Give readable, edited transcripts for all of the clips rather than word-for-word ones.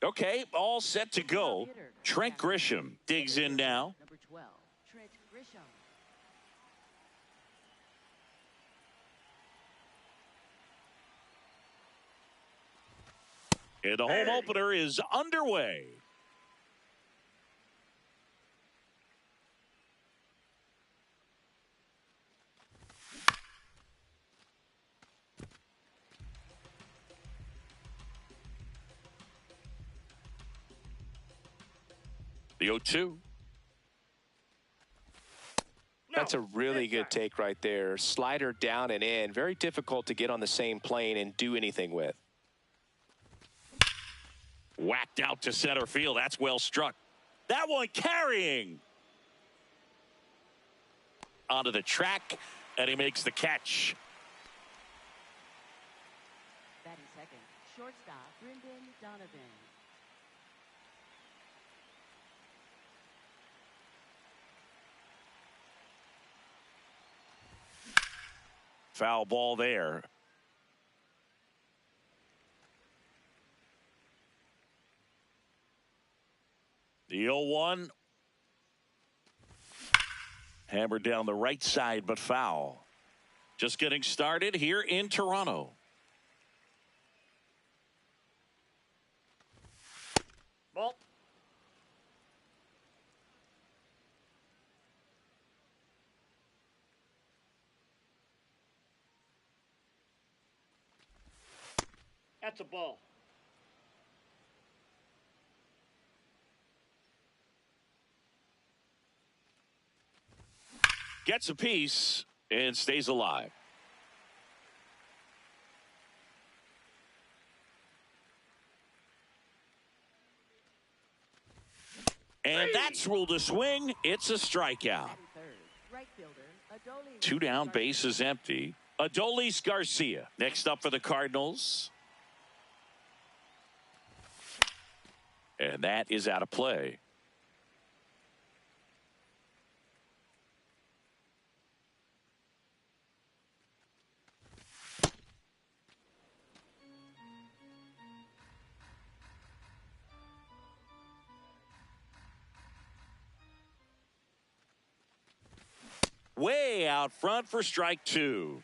Okay, all set to go. Trent Grisham digs in now. Number 12, Trent Grisham. And the home opener is underway. The 0-2. That's a really good take right there. Slider down and in. Very difficult to get on the same plane and do anything with. Whacked out to center field. That's well struck. That one carrying. Onto the track, and he makes the catch. Batting second, shortstop Brendan Donovan. Foul ball there. The 0-1. Hammered down the right side, but foul. Just getting started here in Toronto. Ball. That's a ball. Gets a piece and stays alive. And that's ruled a swing. It's a strikeout. Two down, base is empty. Adolis Garcia next up for the Cardinals. And that is out of play. Way out front for strike two.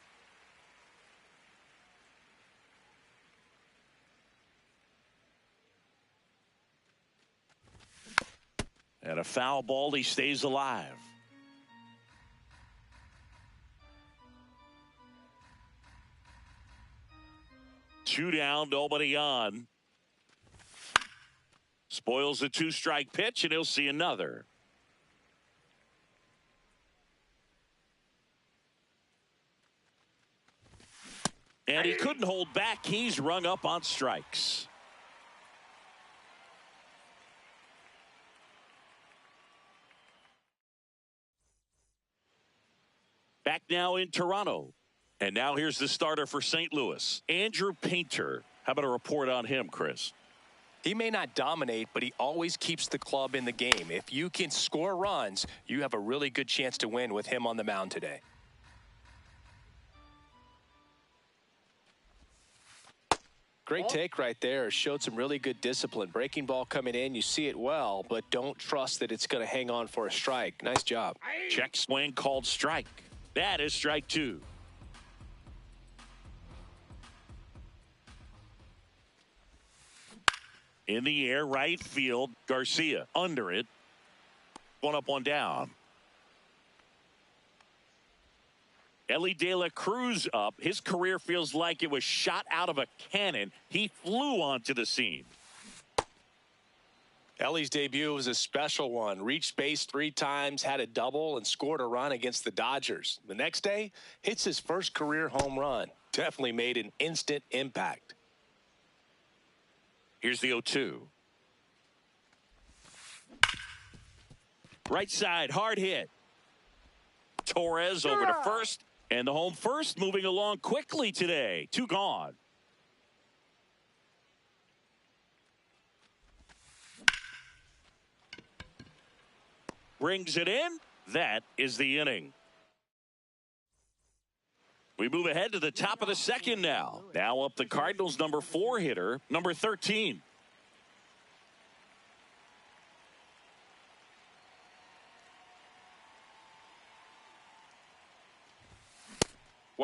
And a foul ball, he stays alive. Two down, nobody on. Spoils the two-strike pitch, and he'll see another. And he couldn't hold back. He's rung up on strikes. Back now in Toronto. And now here's the starter for St. Louis, Andrew Painter. How about a report on him, Chris? He may not dominate, but he always keeps the club in the game. If you can score runs, you have a really good chance to win with him on the mound today. Great take right there. Showed some really good discipline. Breaking ball coming in, you see it well, but don't trust that it's going to hang on for a strike. Nice job. Check swing called strike. That is strike two. In the air, right field. Garcia under it. One up, one down. Elly De La Cruz up. His career feels like it was shot out of a cannon. He flew onto the scene. Ellie's debut was a special one. Reached base 3 times, had a double, and scored a run against the Dodgers. The next day, hits his first career home run. Definitely made an instant impact. Here's the 0-2. Right side, hard hit. Torres over to first. And the home first moving along quickly today. 2 gone. Brings it in. That is the inning. We move ahead to the top of the second now. Now up the Cardinals' number 4 hitter, number 13.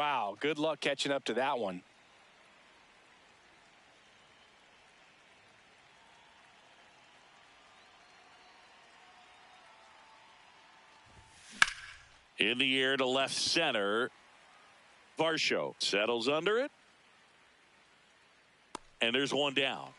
Wow, good luck catching up to that one. In the air to left center. Varsho settles under it. And there's one down.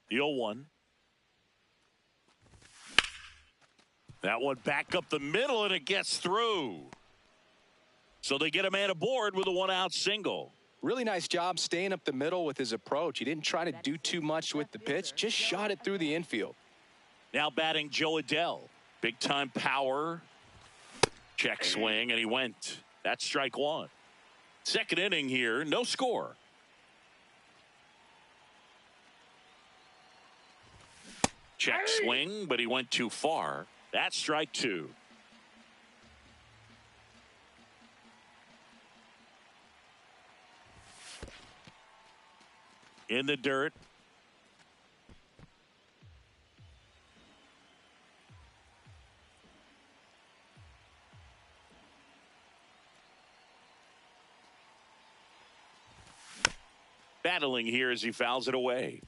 The 0-1. That one back up the middle, and it gets through. So they get a man aboard with a one-out single. Really nice job staying up the middle with his approach. He didn't try to do too much with the pitch, just shot it through the infield. Now batting Joe Adell. Big-time power. Check swing, and he went. That's strike one. Second inning here, no score. Check swing, but he went too far. That's strike two. In the dirt. Battling here as he fouls it away.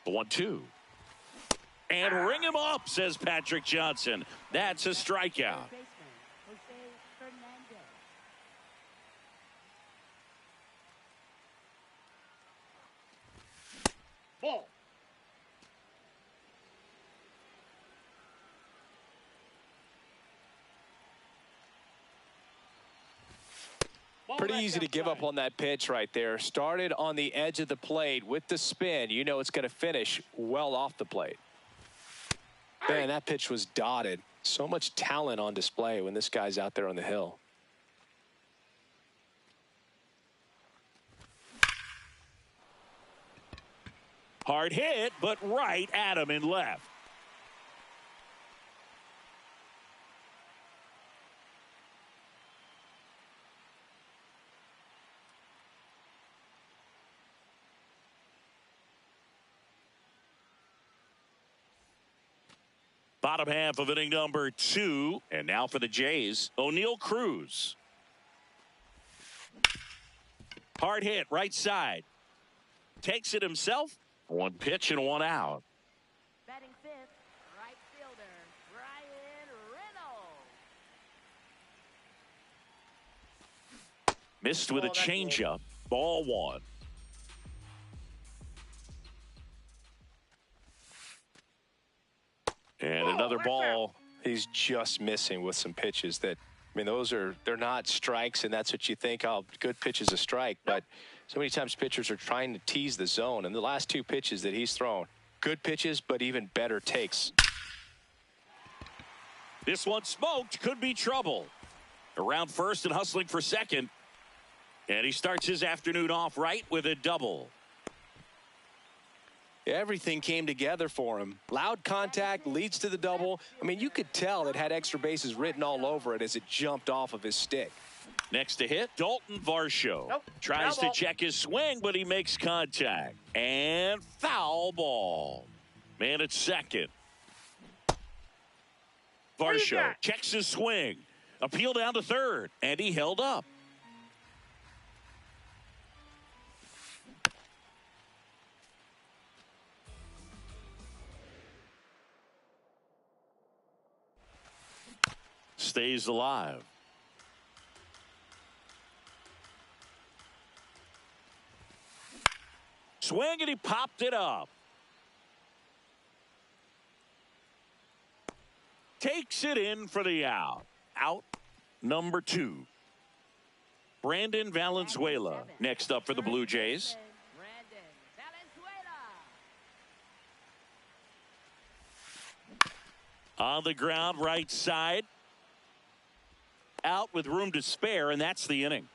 The 1-2. And ring him up, says Patrick Johnson. That's a strikeout. Ball. Pretty easy to give up on that pitch right there. Started on the edge of the plate with the spin. You know it's going to finish well off the plate. Man, that pitch was dotted. So much talent on display when this guy's out there on the hill. Hard hit, but right at him and left. Bottom half of inning number 2. And now for the Jays, O'Neal Cruz. Hard hit, right side. Takes it himself. One pitch and one out. Batting fifth, right fielder, Bryan Reynolds. Missed with a changeup. Ball one. And another ball. He's just missing with some pitches that, I mean, they're not strikes, and that's what you think, oh, good pitch is a strike. But so many times pitchers are trying to tease the zone. And the last two pitches that he's thrown, good pitches, but even better takes. This one smoked, could be trouble. Around first and hustling for second. And he starts his afternoon off right with a double. Everything came together for him. Loud contact leads to the double. I mean, you could tell it had extra bases written all over it as it jumped off of his stick. Next to hit, Dalton Varsho. Tries to check his swing, but he makes contact. And foul ball. Man at second. Varsho checks his swing. Appeal down to third, and he held up. Stays alive. Swing, and he popped it up. Takes it in for the out. Out number 2. Brandon Valenzuela next up for the Blue Jays. On the ground, right side. Out with room to spare, and that's the inning.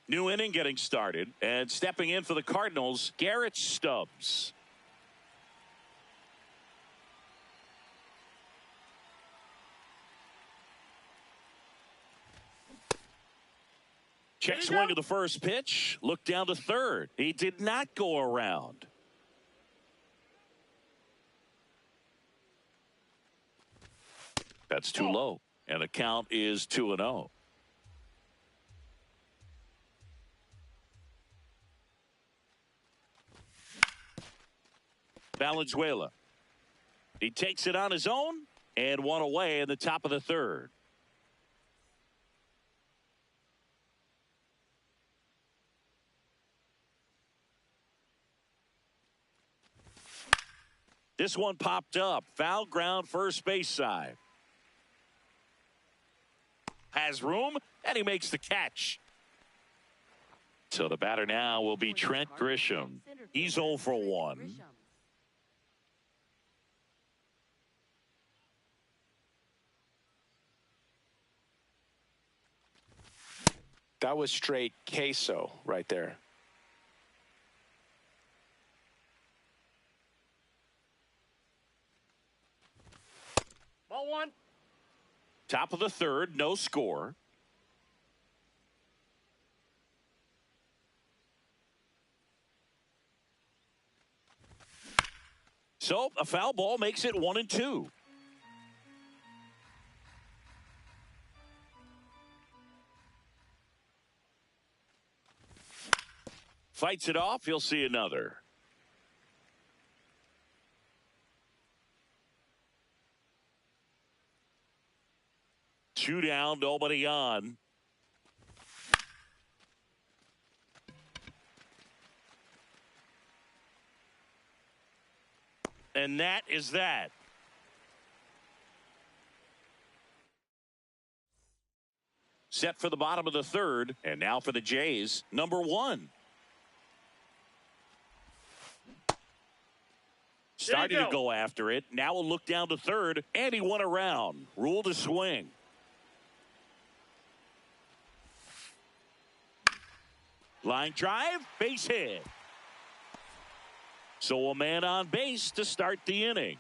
New inning getting started, and stepping in for the Cardinals, Garrett Stubbs. Check swing of the first pitch. Look down to third. He did not go around. That's too low, and the count is 2-0. Valenzuela. He takes it on his own and one away in the top of the third. This one popped up. Foul ground, first base side. Has room, and he makes the catch. So the batter now will be Trent Grisham. He's 0 for 1. That was straight queso right there. Ball one. Top of the third, no score. So a foul ball makes it 1-2. Fights it off. He'll see another. Two down, nobody on. And that is that. Set for the bottom of the third, and now for the Jays, number 1. Starting to go after it. Now a look down to third, and he went around. Rule to swing. Line drive, base hit. So a man on base to start the inning.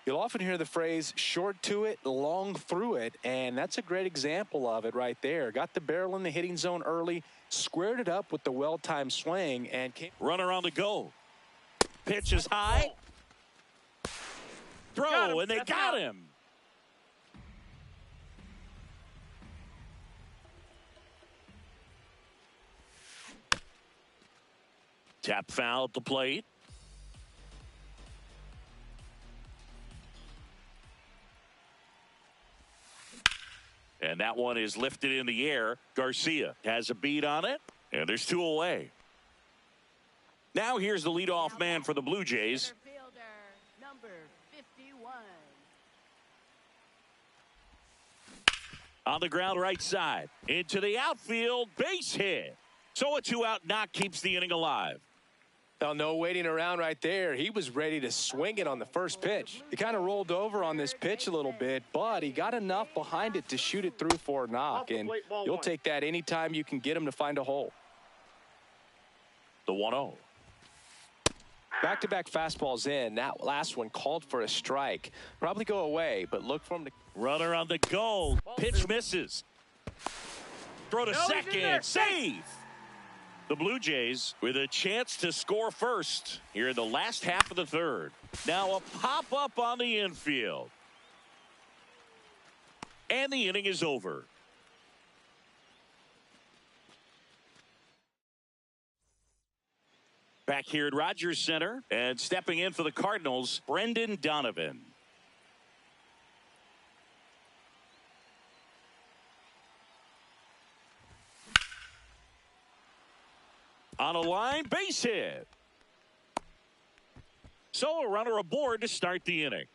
You'll often hear the phrase short to it, long through it, and that's a great example of it right there. Got the barrel in the hitting zone early, squared it up with the well-timed swing, and came. Runner on the go. Pitch is high. Throw, and they got him. Tap foul at the plate. And that one is lifted in the air. Garcia has a beat on it, and there's 2 away. Now here's the leadoff man for the Blue Jays. Number 51. On the ground right side. Into the outfield. Base hit. So a 2-out knock keeps the inning alive. Well, no waiting around right there. He was ready to swing it on the first pitch. He kind of rolled over on this pitch a little bit, but he got enough behind it to shoot it through for a knock. And you'll take that anytime you can get him to find a hole. The 1-0. Back-to-back fastballs in. That last one called for a strike. Probably go away, but look for him to. Runner on the go. Pitch misses. Throw to second. Save. The Blue Jays with a chance to score first here in the last half of the third. Now a pop-up on the infield. And the inning is over. Back here at Rogers Center, and stepping in for the Cardinals, Brendan Donovan. On a line, base hit. So a runner aboard to start the inning.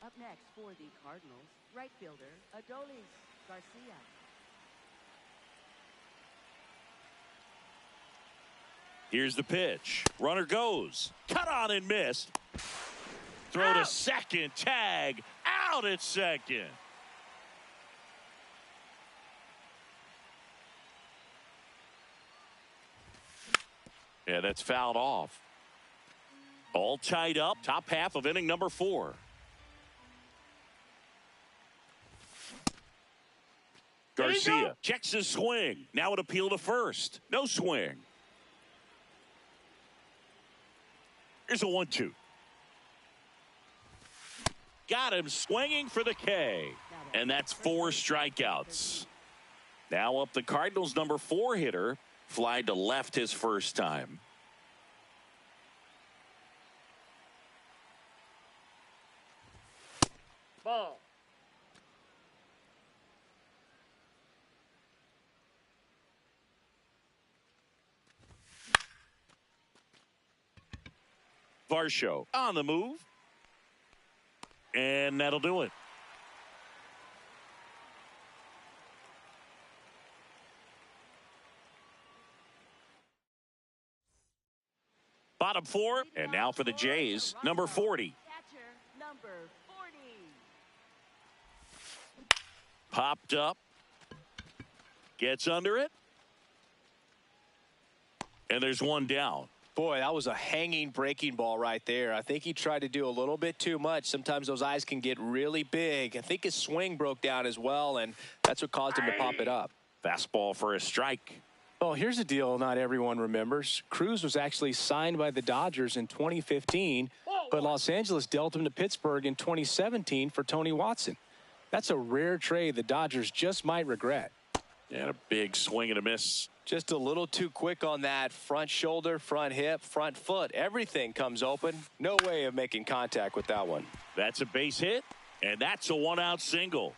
Up next for the Cardinals, right fielder Adolis Garcia. Here's the pitch. Runner goes. Cut on and missed. Throw to second. Tag. Out at second. Yeah, that's fouled off. All tied up. Top half of inning number 4. Garcia checks his swing. Now an appeal to first. No swing. Here's a 1-2. Got him swinging for the K. And that's 4 strikeouts. Now up the Cardinals' number 4 hitter. Fly to left his first time. Ball. Varsho on the move. And that'll do it. Bottom 4, and now for the Jays, number 40. Catcher, number 40. Popped up. Gets under it. And there's one down. Boy, that was a hanging breaking ball right there. I think he tried to do a little bit too much. Sometimes those eyes can get really big. I think his swing broke down as well, and that's what caused him to pop it up. Fastball for a strike. Well, here's the deal not everyone remembers. Cruz was actually signed by the Dodgers in 2015, but Los Angeles dealt him to Pittsburgh in 2017 for Tony Watson. That's a rare trade the Dodgers just might regret. And a big swing and a miss. Just a little too quick on that front shoulder, front hip, front foot. Everything comes open. No way of making contact with that one. That's a base hit, and that's a 1-out single.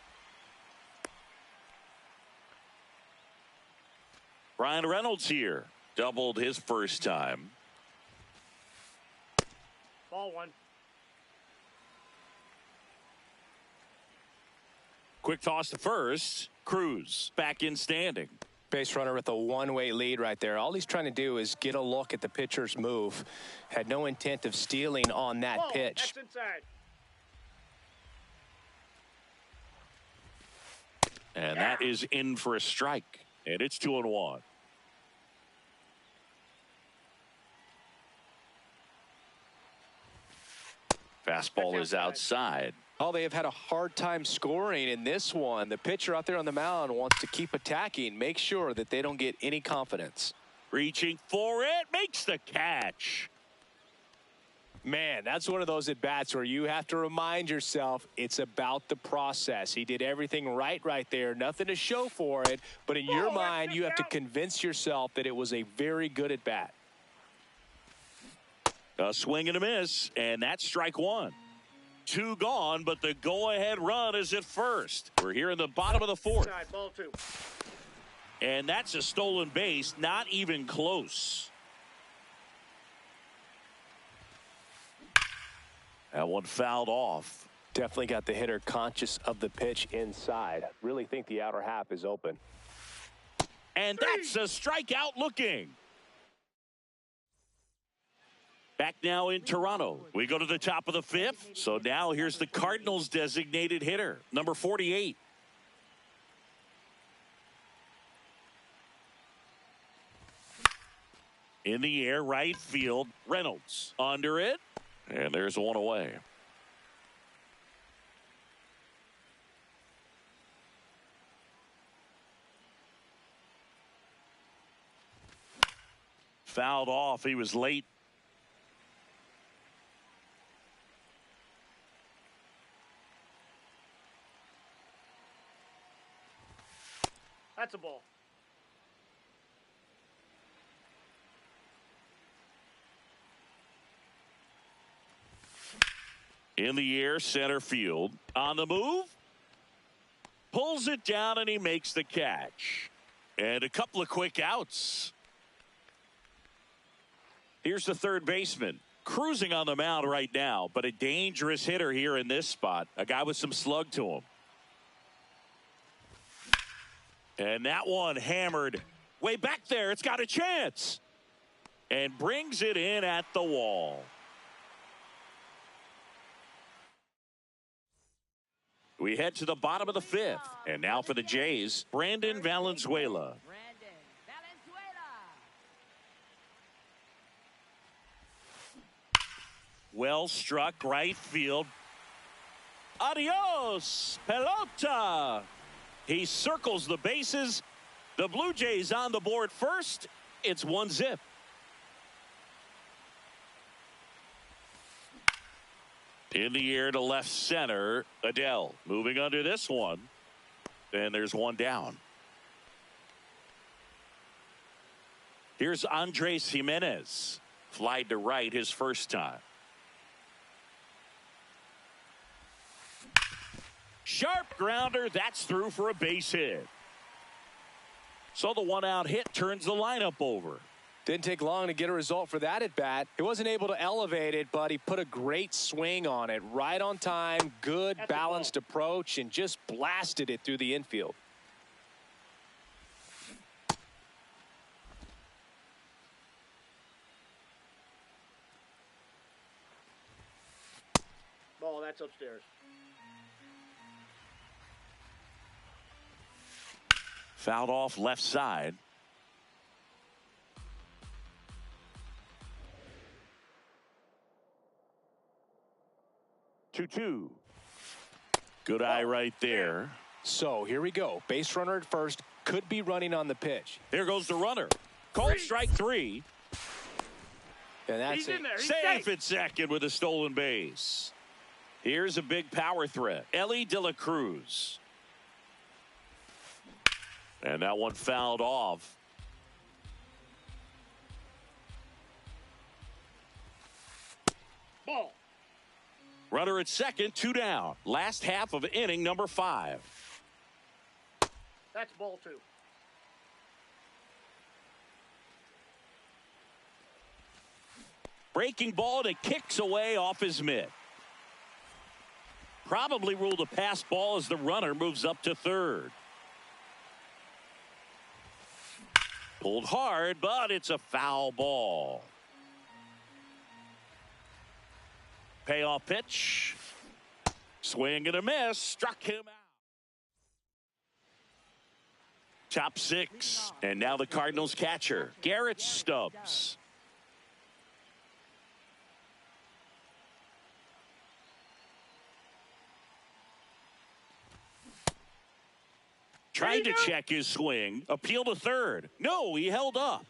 Brian Reynolds here. Doubled his first time. Ball 1. Quick toss to first. Cruz back in standing. Base runner with a one-way lead right there. All he's trying to do is get a look at the pitcher's move. Had no intent of stealing on that pitch. That's inside. And that is in for a strike. And it's 2-1. Fastball is outside. Oh, they have had a hard time scoring in this one. The pitcher out there on the mound wants to keep attacking, make sure that they don't get any confidence. Reaching for it, makes the catch. Man, that's one of those at-bats where you have to remind yourself it's about the process. He did everything right there. Nothing to show for it, but in your mind, you have to convince yourself that it was a very good at-bat. A swing and a miss, and that's strike 1. 2 gone, but the go-ahead run is at first. We're here in the bottom of the 4th. Inside, ball 2. And that's a stolen base, not even close. That one fouled off. Definitely got the hitter conscious of the pitch inside. Really think the outer half is open. And that's a strikeout looking. Back now in Toronto. We go to the top of the 5th. So now here's the Cardinals designated hitter, number 48. In the air, right field. Reynolds under it. And there's one away. Fouled off. He was late. That's a ball. In the air, center field. On the move. Pulls it down, and he makes the catch. And a couple of quick outs. Here's the third baseman. Cruising on the mound right now, but a dangerous hitter here in this spot. A guy with some slug to him. And that one hammered way back there. It's got a chance. and brings it in at the wall. We head to the bottom of the fifth. And now for the Jays, Brandon Valenzuela. Brandon Valenzuela. Well struck right field. Adios, pelota. He circles the bases. The Blue Jays on the board first. It's 1-0. In the air to left center, Adell moving under this one. And there's one down. Here's Andres Jimenez. Flied to right his first time. Sharp grounder. That's through for a base hit. So the one out hit turns the lineup over. Didn't take long to get a result for that at bat. He wasn't able to elevate it, but he put a great swing on it. Right on time, good balanced approach, and just blasted it through the infield. Ball, that's upstairs. Fouled off left side. Two. Good eye right there. So here we go. Base runner at first. Could be running on the pitch. There goes the runner. Called strike three. And that's He's it. in there. He's Safe at second with a stolen base. Here's a big power threat. Ellie De La Cruz. And that one fouled off. Ball. Runner at second, 2 down. Last half of inning number 5. That's ball 2. Breaking ball, and it kicks away off his mitt. Probably ruled a pass ball as the runner moves up to third. Pulled hard, but it's a foul ball. Payoff pitch. Swing and a miss. Struck him out. Top 6. And now the Cardinals catcher, Garrett Stubbs. Tried to check his swing. Appeal to third. No, he held up.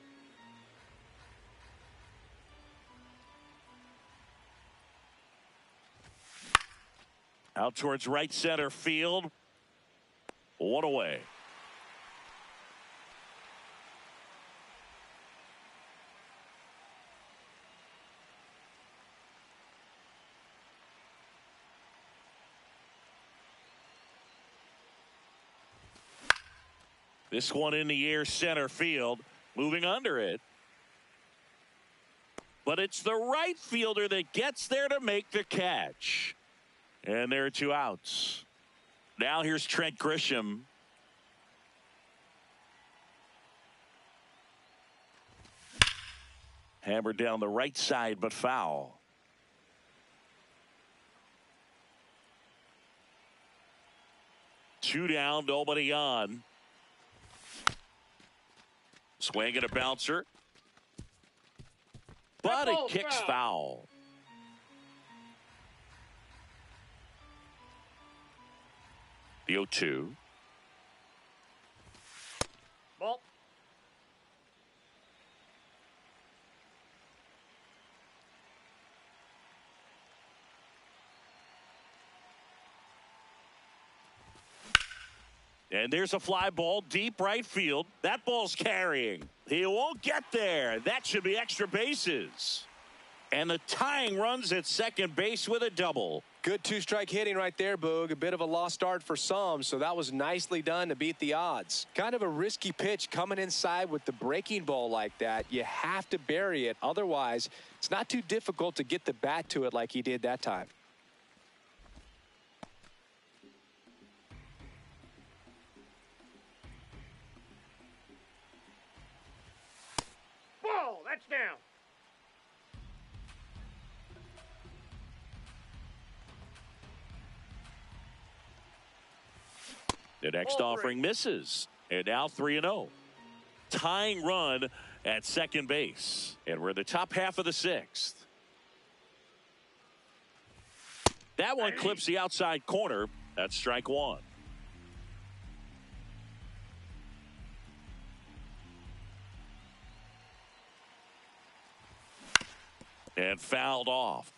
Out towards right center field. 1 away. This one in the air center field. Moving under it. But it's the right fielder that gets there to make the catch. And there are 2 outs. Now here's Trent Grisham. Hammered down the right side, but foul. Two down, nobody on. Swing and a bouncer. But it kicks foul. The 0-2. Ball. And there's a fly ball deep right field. That ball's carrying. He won't get there. That should be extra bases. And the tying runs at second base with a double. Good 2-strike hitting right there, Boog. A bit of a lost start for some, so that was nicely done to beat the odds. Kind of a risky pitch coming inside with the breaking ball like that. You have to bury it. Otherwise, it's not too difficult to get the bat to it like he did that time. Ball. That's down. The next offering misses. And now 3-0. Tying run at second base. And we're in the top half of the sixth. That one clips the outside corner. That's strike one. And fouled off.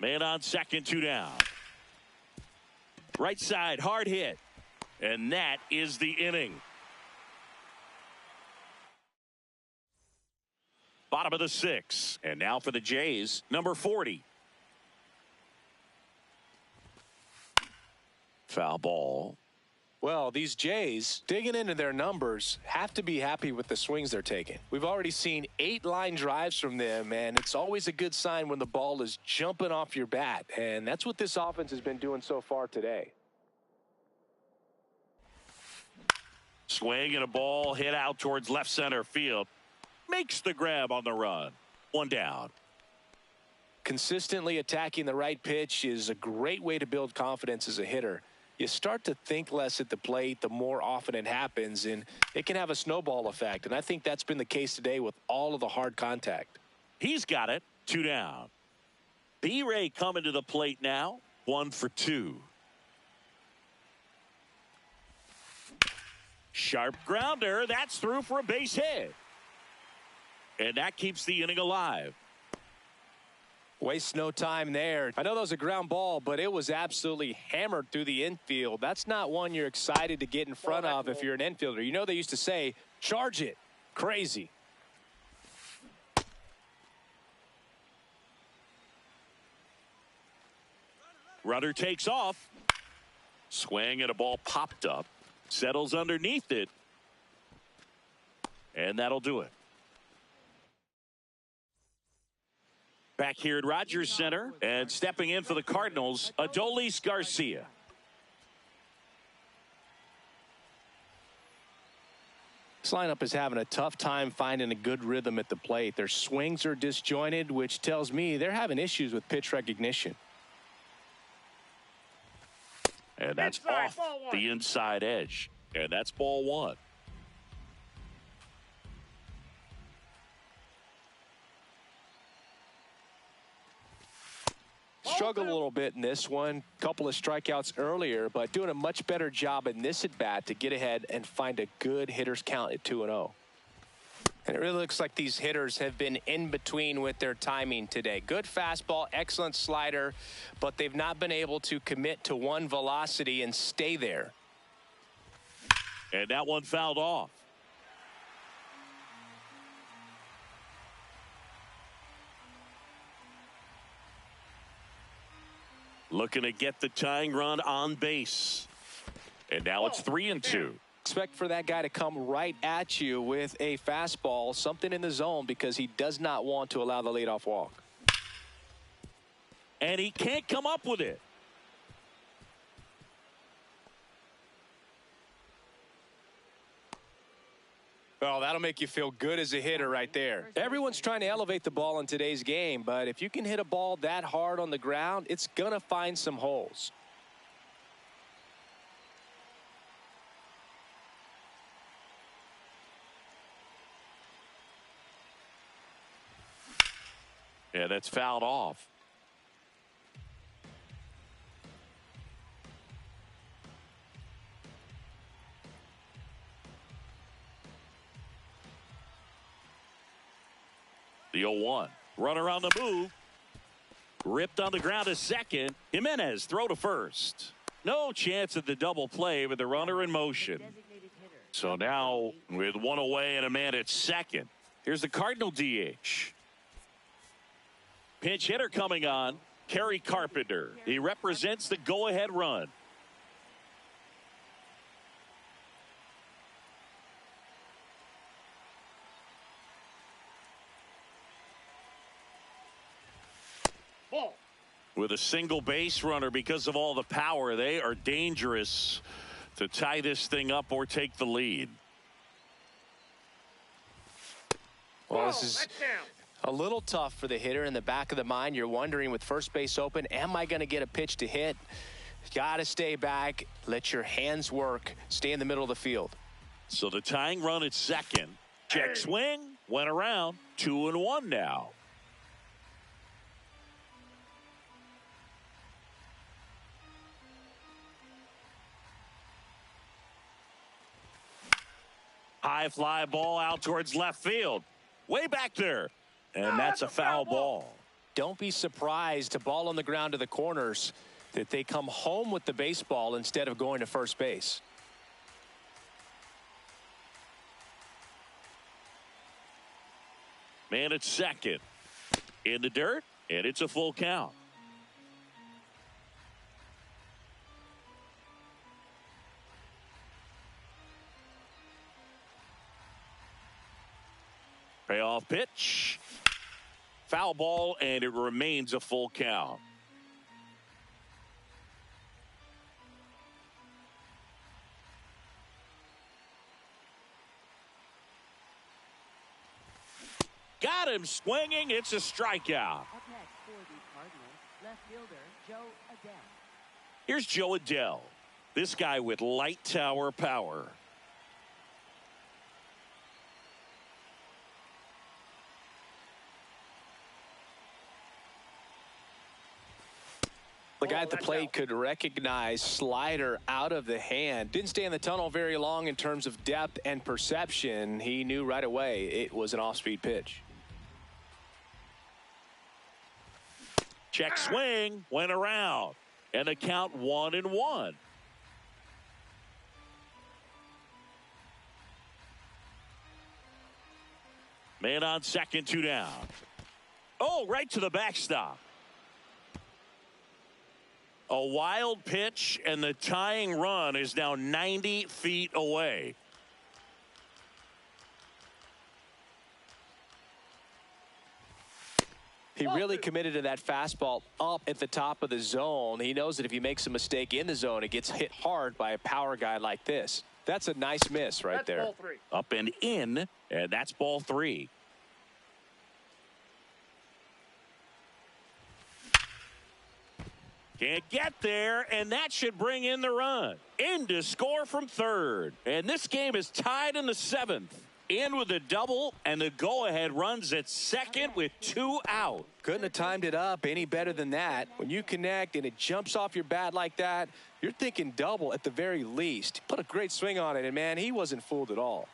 Man on second, 2 down. Right side, hard hit. And that is the inning. Bottom of the sixth. And now for the Jays, number 40. Foul ball. Well, these Jays, digging into their numbers, have to be happy with the swings they're taking. We've already seen 8 line drives from them, and it's always a good sign when the ball is jumping off your bat. And that's what this offense has been doing so far today. Swing and a ball hit out towards left center field. Makes the grab on the run. 1 down. Consistently attacking the right pitch is a great way to build confidence as a hitter. You start to think less at the plate the more often it happens, and it can have a snowball effect. And I think that's been the case today with all of the hard contact. He's got it. 2 down. B-Ray coming to the plate now. 1 for 2. Sharp grounder. That's through for a base hit. And that keeps the inning alive. Waste no time there. I know that was a ground ball, but it was absolutely hammered through the infield. That's not one you're excited to get in front of if you're an infielder. You know they used to say, charge it. Crazy. Runner takes off. Swing and a ball popped up. Settles underneath it. And that'll do it. Back here at Rogers Center, and stepping in for the Cardinals, Adolis Garcia. This lineup is having a tough time finding a good rhythm at the plate. Their swings are disjointed, which tells me they're having issues with pitch recognition. And that's off the inside edge. And that's ball 1. Struggled a little bit in this one. Couple of strikeouts earlier, but doing a much better job in this at bat to get ahead and find a good hitter's count at 2-0. And it really looks like these hitters have been in between with their timing today. Good fastball, excellent slider, but they've not been able to commit to one velocity and stay there. And that one fouled off. Looking to get the tying run on base. And now it's 3-2. Expect for that guy to come right at you with a fastball, something in the zone, because he does not want to allow the leadoff walk. And he can't come up with it. Well, that'll make you feel good as a hitter right there. Everyone's trying to elevate the ball in today's game, but if you can hit a ball that hard on the ground, it's going to find some holes. Yeah, that's fouled off. The 0-1. Runner on the move. Ripped on the ground to second. Jimenez throw to first. No chance at the double play with the runner in motion. So now with one away and a man at second. Here's the Cardinal DH. Pinch hitter coming on. Kerry Carpenter. He represents the go-ahead run. Ball. With a single base runner, because of all the power, they are dangerous to tie this thing up or take the lead. Well, this is a little tough for the hitter. In the back of the mind, you're wondering, with first base open, am I going to get a pitch to hit? Got to stay back, let your hands work, stay in the middle of the field. So the tying run at second. Check swing, went around, 2-1 now. High fly ball out towards left field. Way back there. And that's a foul ball. Don't be surprised, a ball on the ground to the corners, that they come home with the baseball instead of going to first base. Man at second. In the dirt, and it's a full count. Payoff pitch. Foul ball, and it remains a full count. Got him swinging. It's a strikeout. Up next for the Cardinals, left fielder Joe Adell. Here's Joe Adell. This guy with light tower power. The guy at the plate could recognize slider out of the hand. Didn't stay in the tunnel very long in terms of depth and perception. He knew right away it was an off-speed pitch. Check swing, went around, and the count 1-1. Man on second, 2 down. Oh, right to the backstop. A wild pitch, and the tying run is now 90 feet away. He really committed to that fastball up at the top of the zone. He knows that if he makes a mistake in the zone, it gets hit hard by a power guy like this. That's a nice miss right there. Ball 3. Up and in, and that's ball 3. Can't get there, and that should bring in the run. In to score from third. And this game is tied in the 7th. In with a double, and the go-ahead runs at second with 2 out. Couldn't have timed it up any better than that. When you connect and it jumps off your bat like that, you're thinking double at the very least. Put a great swing on it, and man, he wasn't fooled at all.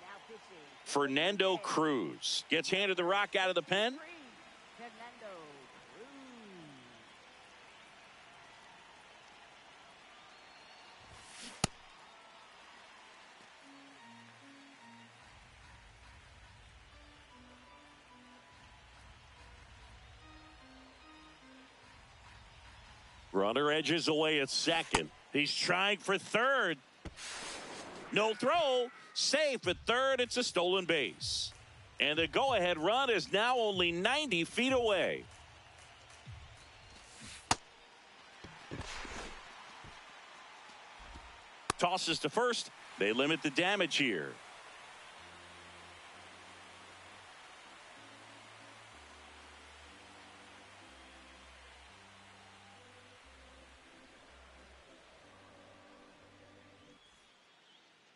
Now pitching. Fernando Cruz gets handed the rock out of the pen. Fernando Cruz. Runner edges away at second. He's trying for third. No throw. Safe at third. It's a stolen base. And the go-ahead run is now only 90 feet away. Tosses to first. They limit the damage here.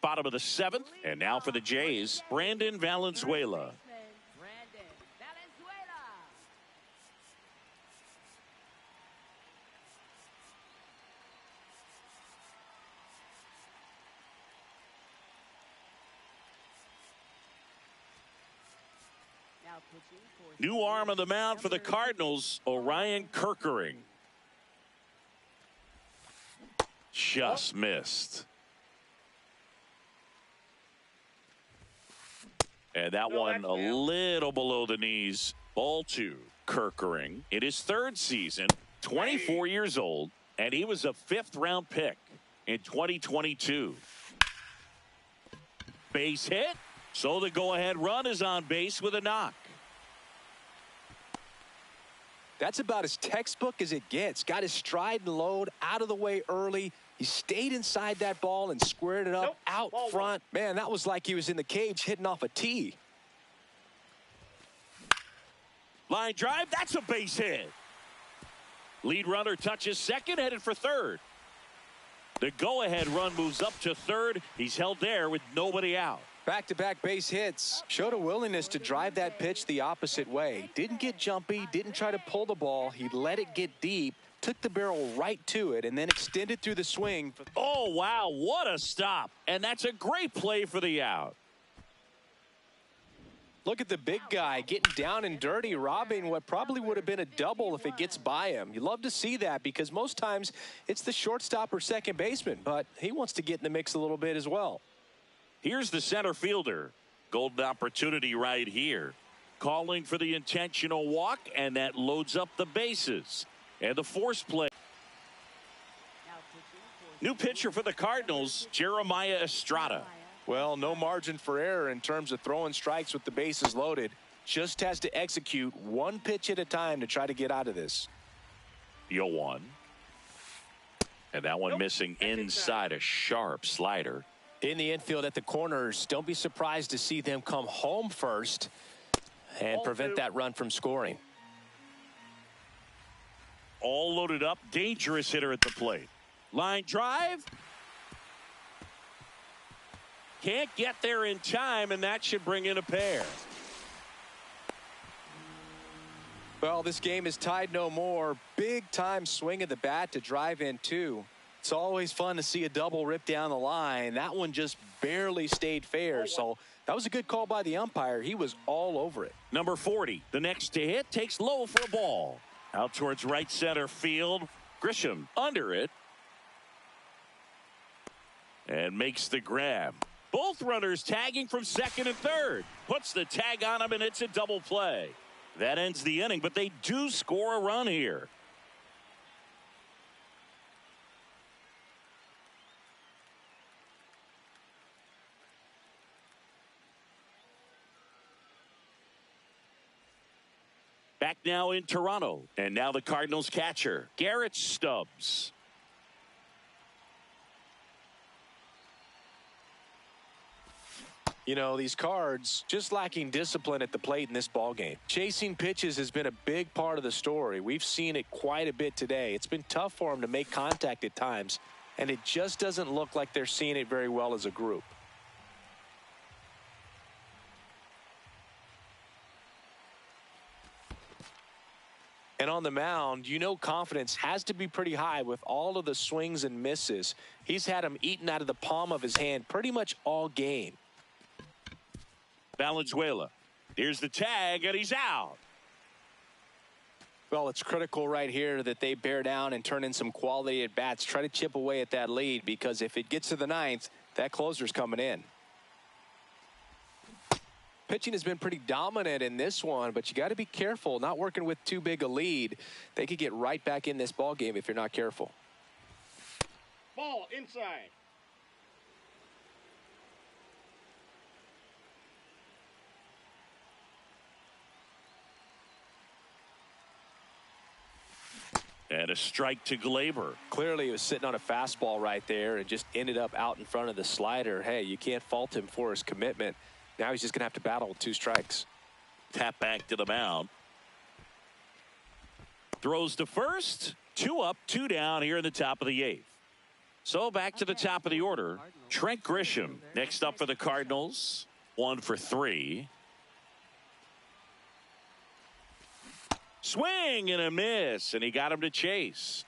Bottom of the 7th, and now for the Jays, Brandon Valenzuela. Brandon Valenzuela. Now pitching for New arm of the mound for the Cardinals, Orion Kerkering. Just missed. And that one a little below the knees. Ball 2. Kerkering in his 3rd season, 24 years old, and he was a 5th round pick in 2022. Base hit. So the go-ahead run is on base with a knock. That's about as textbook as it gets. Got his stride and load out of the way early. He stayed inside that ball and squared it up out front. Man, that was like he was in the cage hitting off a tee. Line drive, that's a base hit. Lead runner touches second, headed for third. The go-ahead run moves up to third. He's held there with nobody out. Back-to-back base hits. Showed a willingness to drive that pitch the opposite way. Didn't get jumpy, didn't try to pull the ball. He let it get deep, took the barrel right to it, and then extended through the swing. Oh, wow, what a stop. And that's a great play for the out. Look at the big guy getting down and dirty, robbing what probably would have been a double if it gets by him. You love to see that because most times it's the shortstop or second baseman, but he wants to get in the mix a little bit as well. Here's the center fielder. Golden opportunity right here. Calling for the intentional walk, and that loads up the bases. And the force play. New pitcher for the Cardinals, Jeremiah Estrada. Well, no margin for error in terms of throwing strikes with the bases loaded. Just has to execute one pitch at a time to try to get out of this. 0-1. And that one missing inside, a sharp slider. In the infield at the corners, don't be surprised to see them come home first and prevent that run from scoring. All loaded up, dangerous hitter at the plate. Line drive. Can't get there in time, and that should bring in a pair. Well, this game is tied no more. Big time swing of the bat to drive in two. It's always fun to see a double rip down the line. That one just barely stayed fair. So that was a good call by the umpire. He was all over it. Number 40, the next to hit, takes low for a ball. Out towards right center field. Grisham under it. And makes the grab. Both runners tagging from second and third. Puts the tag on him, and it's a double play. That ends the inning, but they do score a run here. Back now in Toronto. And now the Cardinals catcher, Garrett Stubbs. You know, these Cards just lacking discipline at the plate in this ball game. Chasing pitches has been a big part of the story. We've seen it quite a bit today. It's been tough for them to make contact at times, and it just doesn't look like they're seeing it very well as a group. And on the mound, you know confidence has to be pretty high with all of the swings and misses. He's had them eaten out of the palm of his hand pretty much all game. Valenzuela. Here's the tag, and he's out. Well, it's critical right here that they bear down and turn in some quality at bats. Try to chip away at that lead, because if it gets to the ninth, that closer's coming in. Pitching has been pretty dominant in this one, but you got to be careful. Not working with too big a lead. They could get right back in this ball game if you're not careful. Ball inside. And a strike to Glaber. Clearly, he was sitting on a fastball right there and just ended up out in front of the slider. Hey, you can't fault him for his commitment. Now he's just going to have to battle with two strikes. Tap back to the mound. Throws to first. 2 up, 2 down here in the top of the 8th. So back to the top of the order. Trent Grisham next up for the Cardinals. 1 for 3. Swing and a miss, and he got him to chase.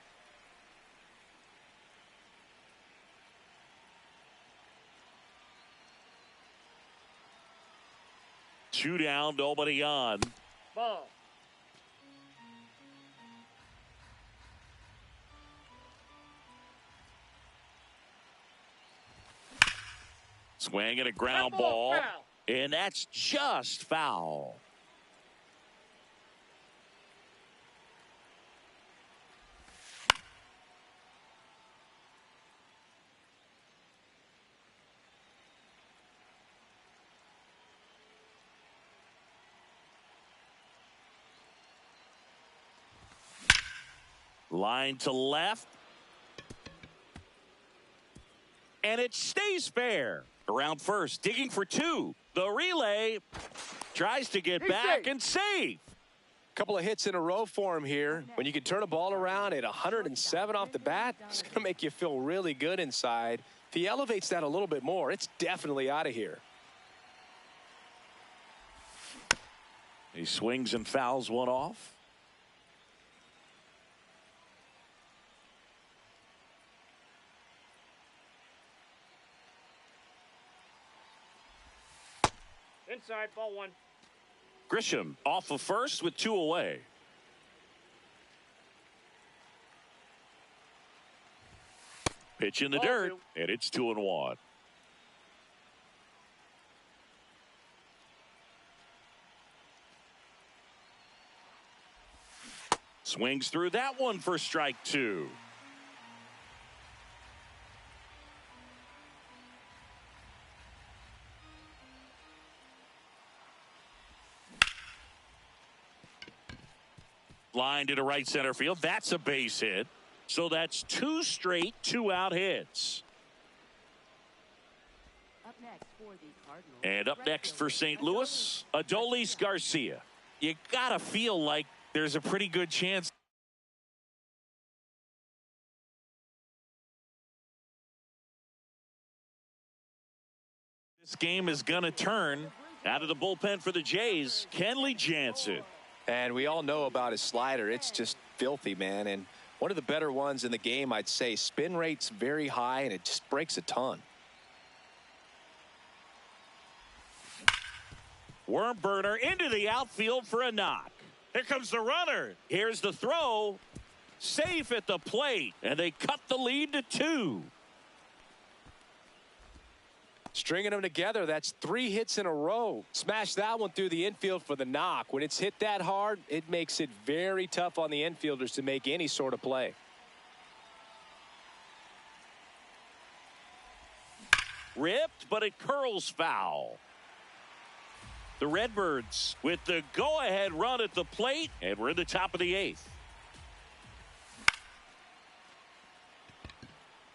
Two down, nobody on. Ball. Swing and a ground ball, and that's just foul. Line to left. And it stays fair. Around first, digging for two. The relay tries to get back and save. Couple of hits in a row for him here. When you can turn a ball around at 107 off the bat, it's going to make you feel really good inside. If he elevates that a little bit more, it's definitely out of here. He swings and fouls one off. Inside, ball one. Grisham off of first with two away. Pitch in the Ball dirt, two. and it's 2-1. Swings through that one for strike two. Line to right center field. That's a base hit. So that's two straight two-out hits. Up next for the Cardinals. And up next for St. Louis, Adolis Garcia. You gotta feel like there's a pretty good chance this game is gonna turn. Out of the bullpen for the Jays, Kenley Jansen. And we all know about his slider. It's just filthy, man. And one of the better ones in the game, I'd say. Spin rate's very high, and it just breaks a ton. Worm burner into the outfield for a knock. Here comes the runner. Here's the throw. Safe at the plate. And they cut the lead to 2. Stringing them together, that's 3 hits in a row. Smash that one through the infield for the knock. When it's hit that hard, it makes it very tough on the infielders to make any sort of play. Ripped, but it curls foul. The Redbirds with the go-ahead run at the plate, and we're in the top of the 8th.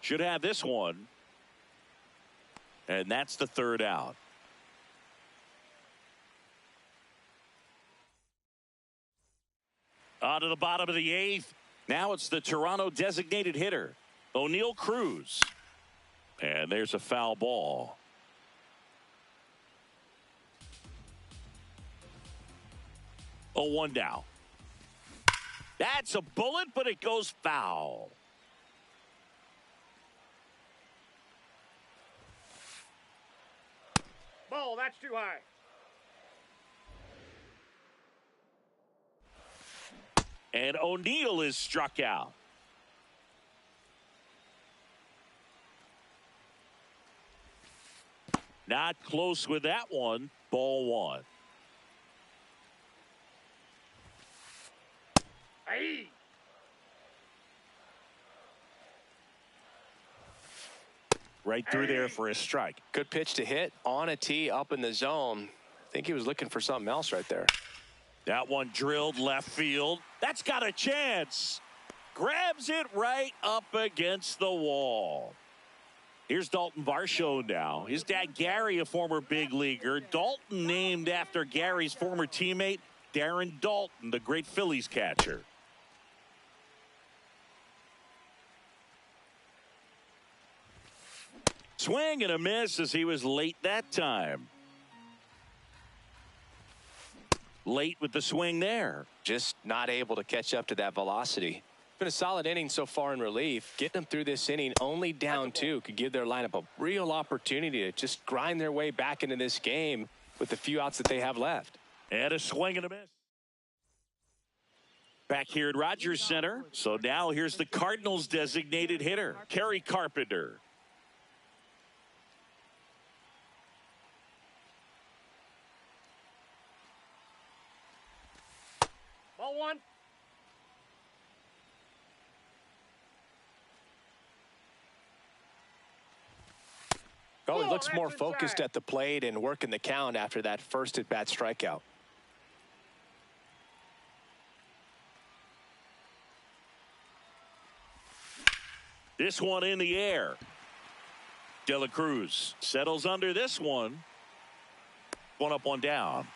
Should have this one. And that's the 3rd out. On to the bottom of the 8th. Now it's the Toronto designated hitter, O'Neill Cruz. And there's a foul ball. Oh, 1 down. That's a bullet, but it goes foul. Ball, that's too high. And O'Neill is struck out. Not close with that one. Ball 1. Hey. Right through there for a strike. Good pitch to hit on a tee up in the zone. I think he was looking for something else right there. That one drilled left field. That's got a chance. Grabs it right up against the wall. Here's Dalton Varsho now. His dad, Gary, a former big leaguer. Dalton named after Gary's former teammate, Darren Dalton, the great Phillies catcher. Swing and a miss as he was late that time. Late with the swing there. Just not able to catch up to that velocity. Been a solid inning so far in relief. Getting them through this inning only down 2 could give their lineup a real opportunity to just grind their way back into this game with the few outs that they have left. And a swing and a miss. Back here at Rogers Center. So now here's the Cardinals designated hitter, Kerry Carpenter. Ball 1. Oh, he Oh, looks that's more focused inside. at the plate and working the count after that first at-bat strikeout. This one in the air. De La Cruz settles under this one. One up, one down.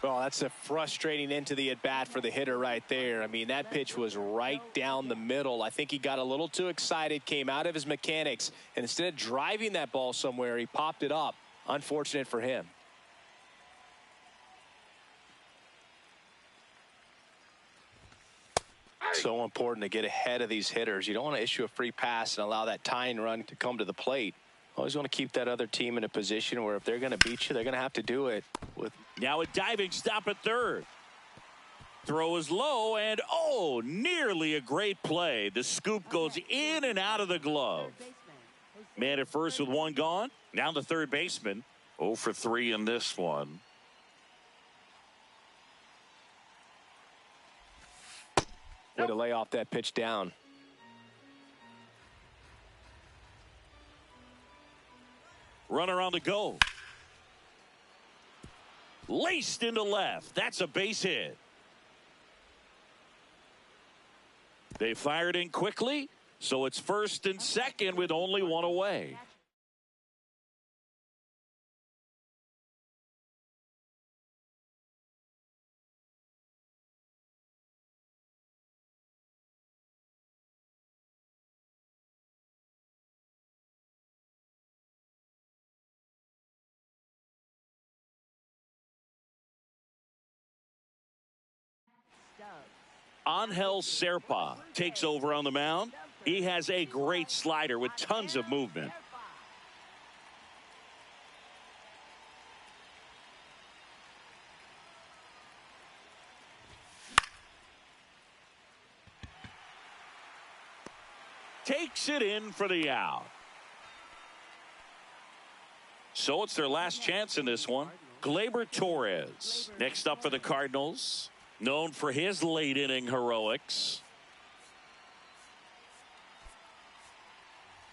Well, that's a frustrating end to the at-bat for the hitter right there. I mean, that pitch was right down the middle. I think he got a little too excited, came out of his mechanics, and instead of driving that ball somewhere, he popped it up. Unfortunate for him. So important to get ahead of these hitters. You don't want to issue a free pass and allow that tying run to come to the plate. Always want to keep that other team in a position where if they're going to beat you, they're going to have to do it with. Now a diving stop at third. Throw is low, and oh, nearly a great play. The scoop goes in and out of the glove. Man at first with one gone. Now the third baseman. 0 for 3 in this one. Way to lay off that pitch down. Runner on the go. Laced into left. That's a base hit. They fired in quickly, so it's first and second with only one away. Angel Serpa takes over on the mound. He has a great slider with tons of movement. Takes it in for the out. So it's their last chance in this one. Gleyber Torres next up for the Cardinals. Known for his late inning heroics.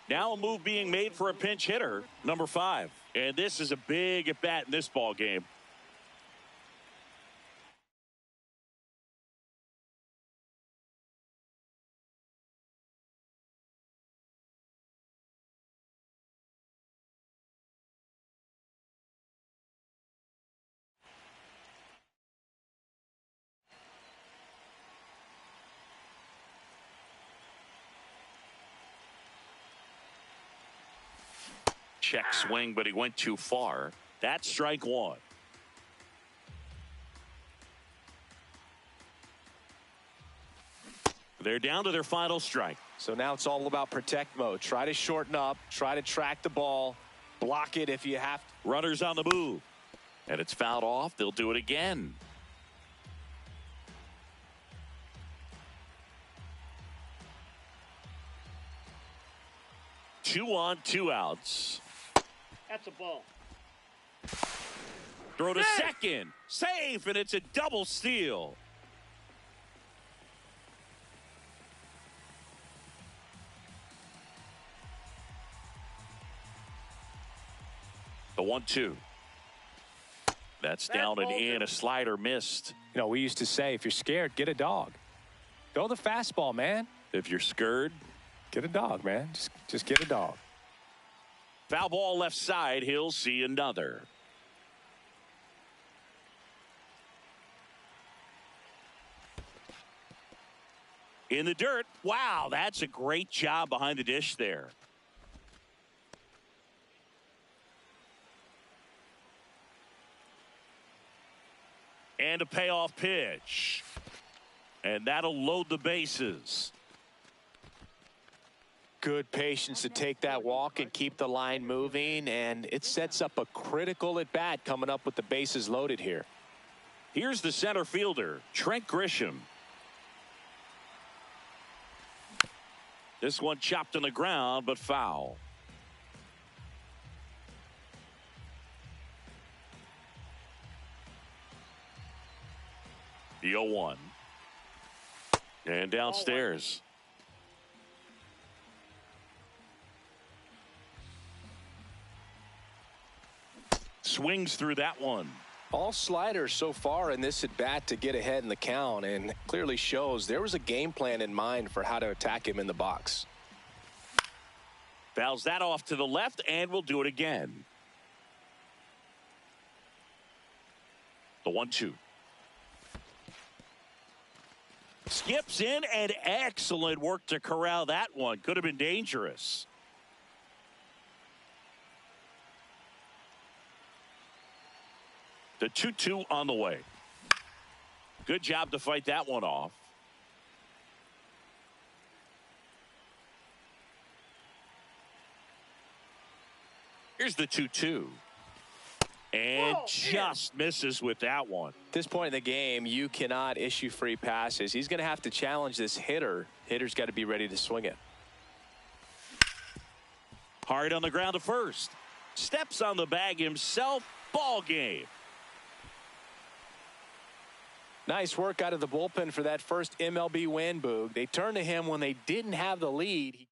Now a move being made for a pinch hitter, number 5. And this is a big at bat in this ball game. Check swing, but he went too far. That's strike one. They're down to their final strike. So now it's all about protect mode. Try to shorten up, try to track the ball, block it if you have to. Runners on the move. And it's fouled off. They'll do it again. Two on, 2 outs. That's a ball. Throw to second. Safe, and it's a double steal. The 1-2. That's down and in. A slider missed. You know, we used to say, if you're scared, get a dog. Throw the fastball, man. If you're scared, get a dog, man. Just get a dog. Foul ball left side. He'll see another. In the dirt. Wow, that's a great job behind the dish there. And a payoff pitch. And that'll load the bases. Good patience to take that walk and keep the line moving, and it sets up a critical at bat coming up with the bases loaded here. Here's the center fielder, Trent Grisham. This one chopped on the ground, but foul. The 0-1. And downstairs. Swings through that one. All sliders so far in this at bat to get ahead in the count, and clearly shows there was a game plan in mind for how to attack him in the box. Fouls that off to the left, and we'll do it again. The 1-2. Skips in, and excellent work to corral that one. Could have been dangerous. The 2-2 on the way. Good job to fight that one off. Here's the 2-2. And just misses with that one. At this point in the game, you cannot issue free passes. He's going to have to challenge this hitter. Hitter's got to be ready to swing it. Hard on the ground to first. Steps on the bag himself. Ball game. Nice work out of the bullpen for that first MLB win, Boog. They turned to him when they didn't have the lead.